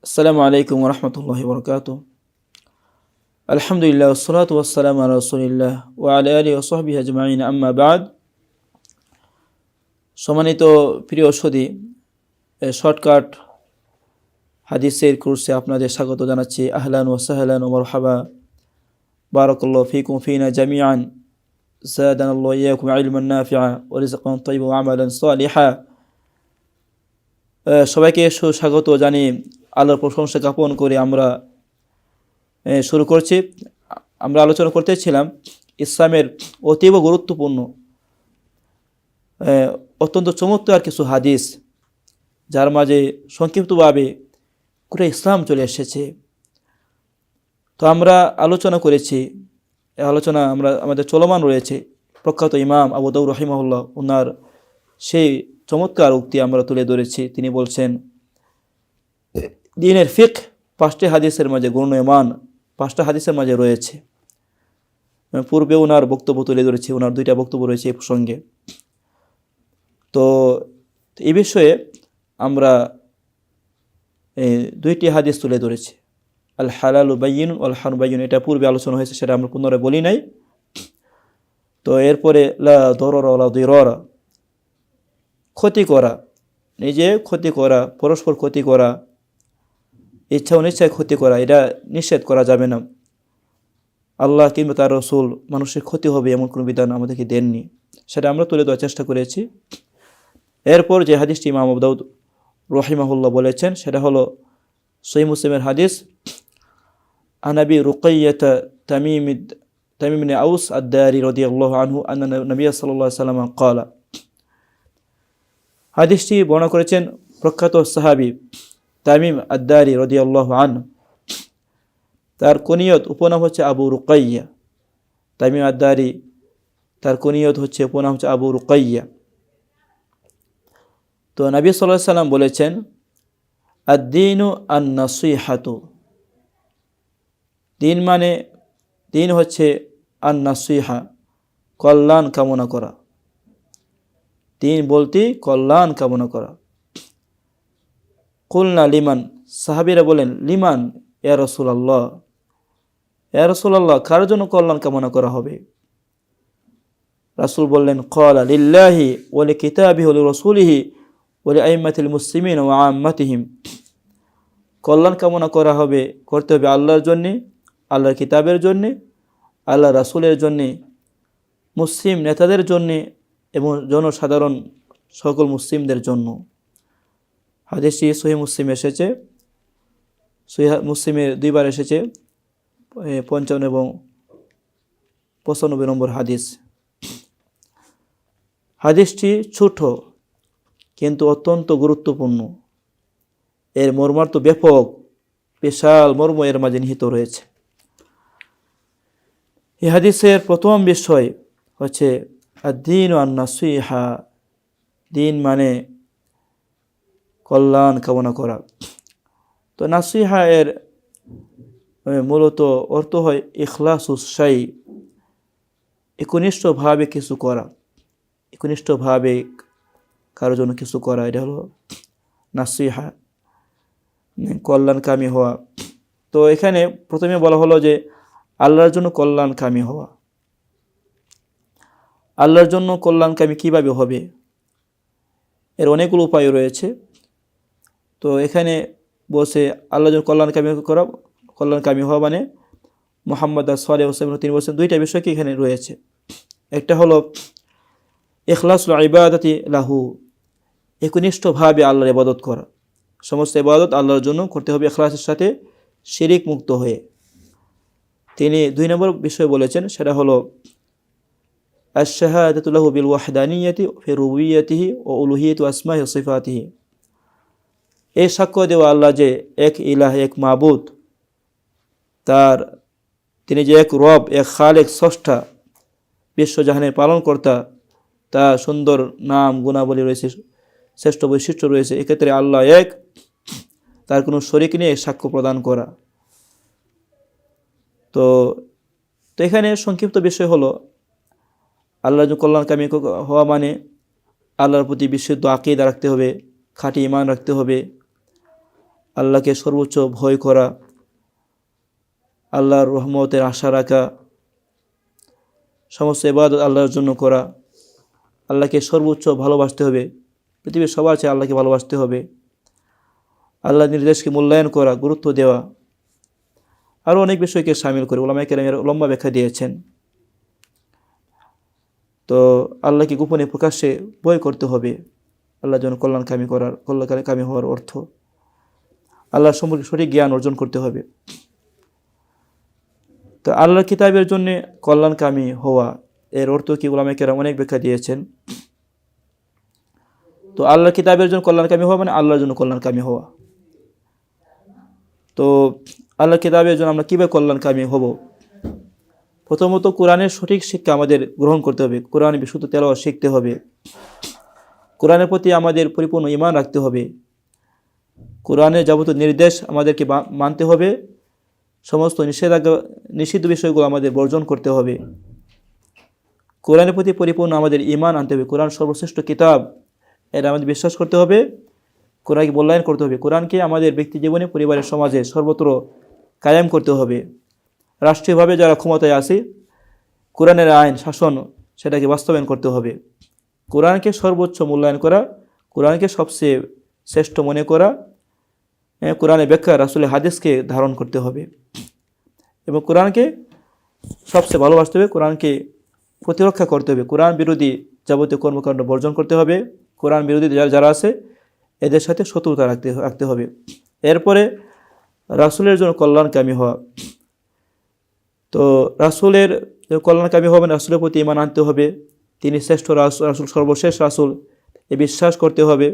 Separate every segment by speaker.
Speaker 1: আসসালামু আলাইকুম রহমতুল্লাহি বরকাত। আলহামদুলিল্লাহ ওয়াসসালাতু ওয়াসসালামু আলা রাসূলিল্লাহ ওয়া আলা আলিহি ওয়া সাহবিহি আজমাইন, আম্মা বাদ। সম্মানিত প্রিয় সুধী, শর্টকাট হাদিসের কোর্সে আপনাদের স্বাগত জানাচ্ছি। আহলান ওয়া সাহলান ওয়া মারহাবা, বারাকাল্লাহু ফিকুম ফিনা জামিআন, যাদানাল্লাহু ইয়্যাকুম ইলমান নাফিআ ওয়া রিজকান তাইয়্যিবান ওয়া আমালান সালিহা। সবাইকে সুস্বাগত জানিয়ে আল্লাহর প্রশংসা জ্ঞাপন করে আমরা শুরু করছি। আমরা আলোচনা করতেছিলাম ইসলামের অতীব গুরুত্বপূর্ণ অত্যন্ত চমৎকার কিছু হাদিস, যার মাঝে সংক্ষিপ্তভাবে পুরো ইসলাম চলে এসেছে। তো আমরা আলোচনা করেছি, এই আলোচনা আমাদের চলমান রয়েছে। প্রখ্যাত ইমাম আবু দাউদ রাহিমাহুল্লাহ, ওনার সেই চমৎকার উক্তি আমরা তুলে ধরেছি। তিনি বলছেন, দ্বীনের ফিকহ 5টি হাদিসের মাঝে গণ্যমান, 5টা হাদিসের মাঝে রয়েছে। পূর্বে ওনার বক্তব্য তুলে ধরেছি, ওনার 2টা বক্তব্য রয়েছে এই প্রসঙ্গে। তো এই বিষয়ে আমরা 2টি হাদিস তুলে ধরেছি। আল হালালু বাইয়িন ওয়াল হারামু বাইয়িন, এটা পূর্বে আলোচনা হয়েছে, সেটা আমরা পুনরায় বলি নাই। তো এরপরে লা দরারা ওয়ালা দিরারা, ক্ষতি করা, নিজে ক্ষতি করা, পরস্পর ক্ষতি করা, ইচ্ছা অনিচ্ছায় ক্ষতি করা, এটা নিষেধ করা যাবে না। আল্লাহ কিংবা তার রসুল মানুষের ক্ষতি হবে এমন কোনো বিধান আমাদেরকে দেননি, সেটা আমরা তুলে দেওয়ার চেষ্টা করেছি। এরপর যে হাদিসটি ইমাম আবু দাউদ রাহিমাহুল্লাহ বলেছেন, সেটা হলো সহিহ মুসলিমের হাদিস। আনাবি রুকাইয়াতা তামিম ইবনে আউস আদ-দারি রাদিয়াল্লাহু আনহু আন্না নবী সাল্লাল্লাহু আলাইহি ওয়াসাল্লাম ক্বালা। হাদিসটি বর্ণনা করেছেন প্রখ্যাত সাহাবী তামিম আদ-দারি রাদিয়াল্লাহু আনহু। তার কুনিয়ত উপনাম হচ্ছে আবু রুকাইয়া। তামিম আদ-দারি, তার কুনিয়ত হচ্ছে, উপনাম হচ্ছে আবু রুকাইয়া। তো নবী সাল্লাল্লাহু আলাইহি ওয়াসাল্লাম বলেছেন, আদ-দীনু আন-নাসিহাতু, দিন হচ্ছে আন-নাসিহা, কল্যাণ কামনা করা। দিন বলতে কল্যাণ কামনা করা। কুলনা লিমান, সাহাবীরা বলেন, লিমান ইয়া রাসূলুল্লাহ, ইয়া রাসূলুল্লাহ, কার জন্য কল্যাণ কামনা করা হবে? রাসূল বললেন, ক্বালা লিল্লাহি ওয়া লিকিতাবিহি ওয়া লিরাসূলিহি ওয়া লিআইম্মাতিল মুসলিমিন ওয়া আম্মাতিহিম। কল্যাণ কামনা করতে হবে আল্লাহর জন্যে, আল্লাহর কিতাবের জন্যে, আল্লাহ রাসূলের জন্যে, মুসলিম নেতাদের জন্যে এবং জনসাধারণ সকল মুসলিমদের জন্য। হাদিসটি সহিহ মুসলিম এসেছে, সহিহ মুসলিমের 2বার এসেছে, 55 এবং 95 নম্বর হাদিস। হাদিসটি ছোট কিন্তু অত্যন্ত গুরুত্বপূর্ণ। এর মর্মার্থ ব্যাপক, বিশাল মর্ম এর মাঝে নিহিত রয়েছে। এই হাদিসের প্রথম বিষয় হচ্ছে আদ-দীনু আন-নাসিহা, দিন মানে কল্যাণ কামনা করা। তো নাসিহা এর মূলত অর্থ হয় ইখলাসুস শাই, একনিষ্ঠভাবে কিছু করা, একনিষ্ঠভাবে কারোর জন্য কিছু করা, এটা হলো নাসিহা, কল্যাণকামী হওয়া। তো এখানে প্রথমে বলা হলো যে আল্লাহর জন্য কল্যাণকামী হওয়া। আল্লাহর জন্য কল্যাণকামী কিভাবে হবে? এর অনেকগুলো উপায় রয়েছে। তো এখানে বলছে আল্লাহর জন্য কল্যাণকামী হওয়া মানে মুহাম্মদ সাল্লাল্লাহু আলাইহি ওয়াসাল্লাম তিনি বলছেন 2টা বিষয় কি এখানে রয়েছে। একটা হলো ইখলাসুল ইবাদাতি লাহু, একনিষ্ঠভাবে আল্লাহর ইবাদত করা। সমস্ত ইবাদত আল্লাহর জন্য করতে হবে ইখলাসের সাথে, শিরিক মুক্ত হয়ে। তিনি 2 নম্বর বিষয় বলেছেন, সেটা হলো আশ-শাহাদাতু লাহু বিল ওয়াহদানিয়্যাতি ফি রুবুবিয়্যাতিহি ওয়া উলুহিয়্যাতি ওয়া আসমাইহি ওয়া সিফাতিহি। এই সাক্ষ্য দেওয়া আল্লাহ যে এক ইলাহ, এক মাবুদ, তিনি যে এক রব, এক খালেক, স্রষ্টা, বিশ্বজাহানের পালনকর্তা, তার সুন্দর নাম গুণাবলী রয়েছে, শ্রেষ্ঠ বৈশিষ্ট্য রয়েছে। এক্ষেত্রে আল্লাহ এক, তার কোনো শরীক নেই, সাক্ষ্য প্রদান করা। তো এখানে সংক্ষিপ্ত বিষয় হলো আল্লাহর কল্যাণকামী হওয়া মানে আল্লাহর প্রতি বিশুদ্ধ আকীদা রাখতে হবে, খাঁটি ঈমান রাখতে হবে, আল্লাহকে সর্বোচ্চ ভয় করা, আল্লাহর রহমতের আশা রাখা, সমস্ত ইবাদত আল্লাহর জন্য করা, আল্লাহকে সর্বোচ্চ ভালোবাসতে হবে, পৃথিবীর সবার চেয়ে আল্লাহকে ভালোবাসতে হবে, আল্লাহর নির্দেশকে মূল্যায়ন করা, গুরুত্ব দেওয়া, আরও অনেক বিষয়কে শামিল করে উলামায়ে কেরামের লম্বা ব্যাখ্যা দিয়েছেন। তো আল্লাহকে গোপনে প্রকাশ্যে ভয় করতে হবে, আল্লাহর জন্য কল্যাণকামী হওয়ার অর্থ আল্লাহর সম্পর্কে সঠিক জ্ঞান অর্জন করতে হবে। তো আল্লাহর কিতাবের জন্য কল্যাণকামী হওয়া এর অর্থ কি উলামায়ে কেরাম অনেক ব্যাখ্যা দিয়েছেন। তো আল্লাহর কিতাবের জন্য কল্যাণকামী হওয়া মানে আল্লাহর জন্য কল্যাণকামী হওয়া। তো আল্লাহর কিতাবের জন্য আমরা কীভাবে কল্যাণকামী হব? প্রথমত কোরআনের সঠিক শিক্ষা আমাদের গ্রহণ করতে হবে, কোরআন বিশুদ্ধ তেলাওয়াত শিখতে হবে, কোরআনের প্রতি আমাদের পরিপূর্ণ ঈমান রাখতে হবে, কোরআনের যাবতীয় নির্দেশ আমাদেরকে মানতে হবে, সমস্ত নিষিদ্ধ বিষয়গুলো আমাদের বর্জন করতে হবে, কোরআনের প্রতি পরিপূর্ণ আমাদের ঈমান আনতে হবে, কোরআন সর্বশ্রেষ্ঠ কিতাব এটা আমাদের বিশ্বাস করতে হবে, কোরআনকে মূল্যায়ন করতে হবে, কোরআনকে আমাদের ব্যক্তি জীবনে, পরিবারের, সমাজে সর্বত্র কায়েম করতে হবে। রাষ্ট্রীয়ভাবে যারা ক্ষমতায় আছে কোরআনের আইন শাসন সেটাকে বাস্তবায়ন করতে হবে, কোরআনকে সর্বোচ্চ মূল্যায়ন করা, কোরআনকে সবচেয়ে শ্রেষ্ঠ মনে করা, কোরআনের ব্যাখ্যা রাসূলের হাদিসকে ধারণ করতে হবে এবং কোরআনকে সবচেয়ে ভালোবাসতে হবে, কোরআনকে প্রতিরক্ষা করতে হবে, কোরআন বিরোধী যাবতীয় কর্মকাণ্ড বর্জন করতে হবে, কোরআন বিরোধী যারা আছে এদের সাথে শত্রুতা রাখতে হবে। এরপরে রাসূলের জন্য কল্যাণকামী হওয়া। তো রাসূলের কল্যাণকামী হবেন, রাসূলের প্রতি ঈমান আনতে হবে, তিনি শ্রেষ্ঠ রাসূল, সর্বশেষ রাসূল এ বিশ্বাস করতে হবে,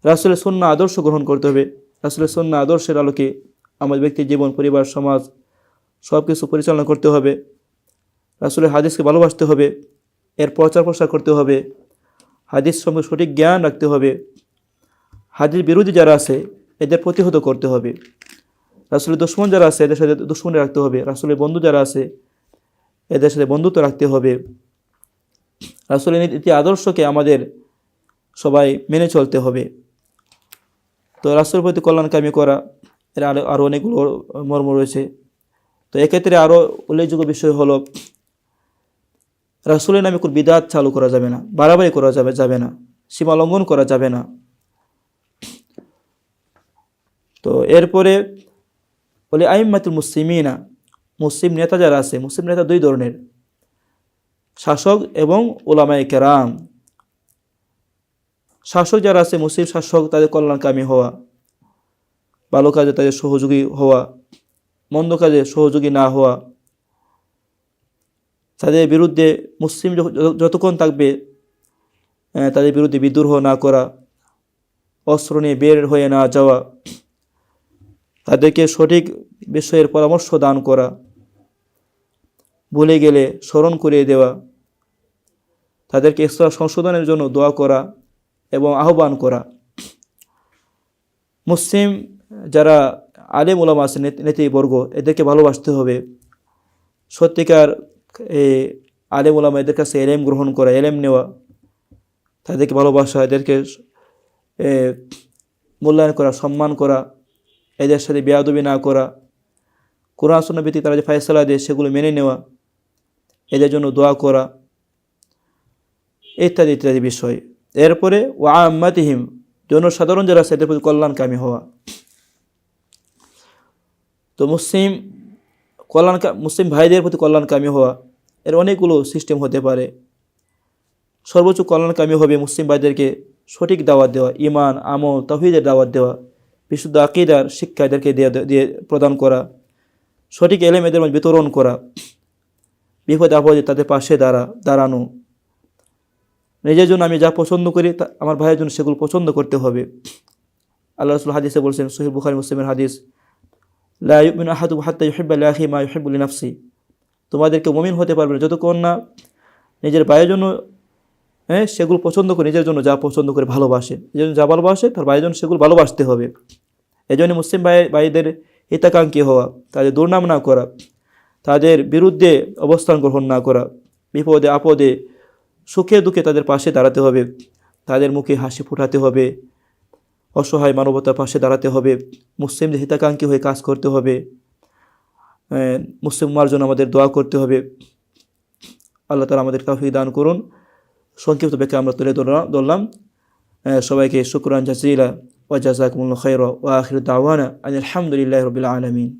Speaker 1: রাসূলের সুন্নাহ আদর্শ গ্রহণ করতে হবে, রাসূলের সুন্নাহ আদর্শের আলোকে আমাদের ব্যক্তি জীবন, পরিবার, সমাজ সব কিছু পরিচালনা করতে হবে, রাসূলের হাদিসকে ভালোবাসতে হবে, এর প্রচার প্রসার করতে হবে, হাদিস সম্পর্কে সঠিক জ্ঞান রাখতে হবে, হাদিস বিরোধী যারা আছে এদের প্রতিহত করতে হবে, রাসূলের দুশমন যারা আছে এদের সাথে দুশমনী রাখতে হবে, রাসূলের বন্ধু যারা আছে এদের সাথে বন্ধুত্ব রাখতে হবে, রাসূলের নীতি আদর্শকে আমাদের সবাই মেনে চলতে হবে। তো রাসূলের প্রতি কল্যাণকামী করা এর আরও অনেকগুলো মর্ম রয়েছে। তো এক্ষেত্রে আরও উল্লেখযোগ্য বিষয় হলো রাসূলের নামে কোনো বিদআত চালু করা যাবে না, বাড়াবাড়ি করা যাবে না, সীমা লঙ্ঘন করা যাবে না। তো এরপরে বলে আইম্মাতুল মুসলিমিনা, মুসলিম নেতা যারা আছে, মুসলিম নেতা দুই ধরনের, শাসক এবং উলামায়ে কেরাম। শাসক যারা আছে, মুসলিম শাসক, তাদের কল্যাণকামী হওয়া, ভালো কাজে তাদের সহযোগী হওয়া, মন্দ কাজে সহযোগী না হওয়া, তাদের বিরুদ্ধে মুসলিম যতক্ষণ থাকবে তাদের বিরুদ্ধে বিদ্রোহ না করা, অস্ত্র নিয়ে বের হয়ে না যাওয়া, তাদেরকে সঠিক বিষয়ের পরামর্শ দান করা, ভুলে গেলে স্মরণ করিয়ে দেওয়া, তাদেরকে ইসলাহ সংশোধনের জন্য দোয়া করা এবং আহ্বান করা। মুসলিম যারা আলেম ওলামা আছে, নেতৃবর্গ, এদেরকে ভালোবাসতে হবে, সত্যিকার আলেম ওলামা এদের কাছে এলেম গ্রহণ করা, এলেম নেওয়া, তাদেরকে ভালোবাসা, এদেরকে মূল্যায়ন করা, সম্মান করা, এদের সাথে বেয়াদবি না করা, কোরআন সুন্নাহ ভিত্তিক তারা যে ফায়সালা দেয় সেগুলো মেনে নেওয়া, এদের জন্য দোয়া করা, ইত্যাদি ইত্যাদি বিষয়। এরপরে ওয়া আম্মাতিহিম, জনসাধারণ যারা আছে এদের প্রতি কল্যাণকামী হওয়া। তো মুসলিম ভাইদের প্রতি কল্যাণকামী হওয়া এর অনেকগুলো সিস্টেম হতে পারে। সর্বোচ্চ কল্যাণকামী হবে মুসলিম ভাইদেরকে সঠিক দাওয়াত দেওয়া, ঈমান, আমল, তাওহীদের দাওয়াত দেওয়া, বিশুদ্ধ আকীদার শিক্ষা এদেরকে দিয়ে প্রদান করা, সঠিক এলেম এদের মধ্যে বিতরণ করা, বিপদে আপদে তাদের পাশে দাঁড়ানো। নিজের জন্য আমি যা পছন্দ করি আমার ভাইয়ের জন্য সেগুলো পছন্দ করতে হবে। আল্লাহ রাসূল হাদিসে বলছেন, সহিহ বুখারী মুসলিমের হাদিস, লা ইউমিনু আহাদুকুম হাত্তা ইউহিব্বা লিআখিহি মা ইউহিব্বু লিনাফসি, তোমাদেরকে মুমিন হতে পারবে না যতক্ষণ না নিজের ভাইয়ের জন্য সেগুলো পছন্দ করে, নিজের জন্য যা পছন্দ করে ভালোবাসে, নিজের জন্য যা ভালোবাসে তার ভাইয়ের জন্য সেগুলো ভালোবাসতে হবে। এই জন্য মুসলিম ভাইদের হিতাকাঙ্ক্ষী হওয়া, তাদের দুর্নাম না করা, তাদের বিরুদ্ধে অবস্থান গ্রহণ না করা, বিপদে আপদে সুখে দুঃখে তাদের পাশে দাঁড়াতে হবে, তাদের মুখে হাসি ফোটাতে হবে, অসহায় মানবতার পাশে দাঁড়াতে হবে, মুসলিমদের হিতাকাঙ্ক্ষী হয়ে কাজ করতে হবে, মুসলিম উম্মার জন্য আমাদের দোয়া করতে হবে। আল্লাহ তাআলা আমাদের তৌফিক দান করুন। সংক্ষিপ্ত ব্যাখ্যা আমরা তুলে ধরলাম। সবাইকে শুকরান জাযীলা ওয়া জাযাকুমুল্লাহু খায়রা ওয়া আখিরু দাওয়ানা আনিল হামদুলিল্লাহি রাব্বিল আলামিন।